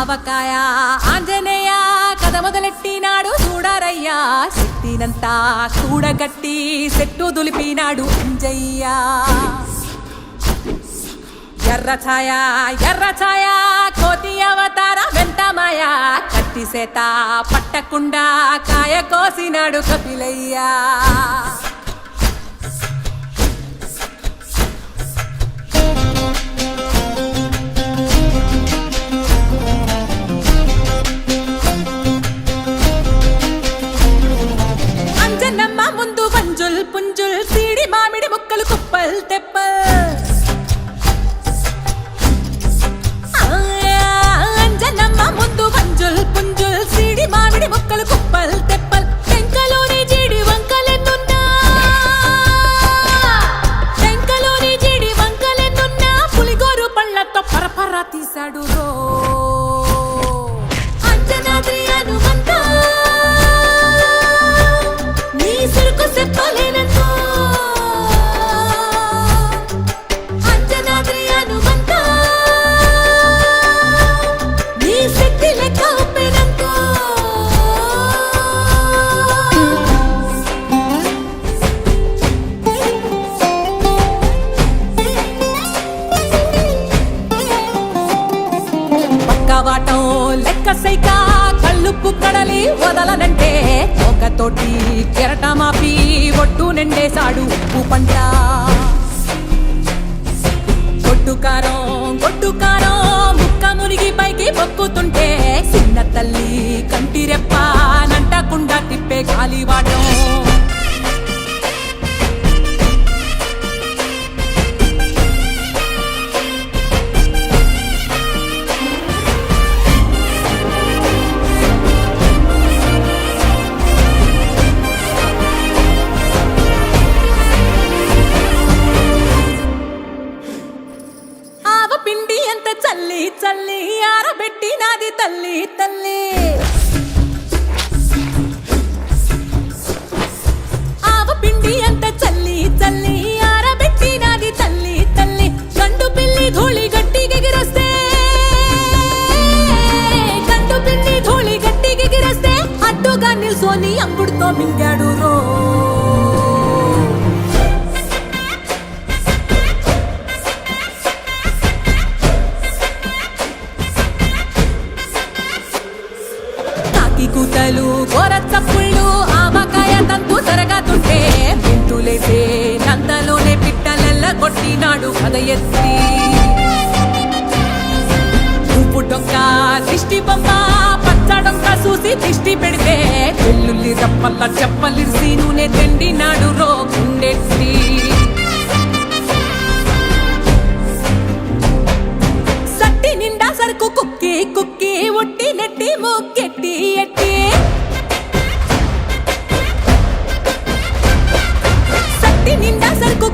ఆవకాయ ఆంజనేయ కథ మొదలెట్టినాడు చూడారయ్యా శక్తినంతా కూడగట్టి చెట్టు దులిపినాడు అంజయ్య ఎర్ర ఛాయ కోతి అవతార వెంటమాయ కత్తి సేత పట్టకుండా కాయ కోసినాడు కపిలయ్యా అంజనమ్మ ముందు వంజుల్ పుంజుల్ సీడి మామిడి ముక్కలు కుప్పల్ తెప్పల్ అంజనమ్మ ముందు వంజుల్ పుంజుల్ సీడి మామిడి ముక్కలు కుప్పల్ తెప్పల్ టెంకలోని జీడి వంకలెన్నున్నా పులిగోరు పళ్ళతో పరపర తీశాడు రో అంజనాద్రి హనుమంత నీ సిరుకు చెప్పలేనంత అంజనాద్రి హనుమంత నీ శక్తి లెక్క ఒప్పెనంత పక్కవాటం లెక్క సైక కళ్ళుప్పు కడలి వదలనంటే ఒకతోటి కెరటమాపి ఒట్టు నిండేశాడు ఉప్పు పంట గొడ్డు కారం ముక్క మునిగి పైకి పొక్కుతుంటే చిన్న తల్లి కంటి రెప్ప నంటకుండా తిప్పే గాలివాటం పిండి ఎంత చల్లి చల్లి ఆరబెట్టి నాది తల్లి తల్లి ఆవ పిండి ఎంత చల్లి చల్లి ఆరబెట్టి నాది తల్లి తల్లి గండు పిల్లి ధూళి గట్టి ఎగిరేస్తే అడ్డుగా నిల్సోని అంగుడుతో మింగాడు రో కూతలు గోరచ్చప్పుళ్ళు ఆవకాయ తంతు తరగతుంటే మెంతులేసే నందలోనే పిట్టలెల్ల కొట్టినాడు కథ ఎత్తి ఉప్పు డొక్క దిష్టి బొమ్మ పచ్చడొక్క చూసి దిష్టి పెడితే వెల్లుల్లి రప్పల్ల చెప్పలిసి నూనె తెండినాడు రో గుండెత్తి సట్టి నిండా సరుకు కుక్కి కుక్కి ఒట్టి నెట్టి మొక్కెట్టి ఎట్టి సట్టి నిండా సరుకు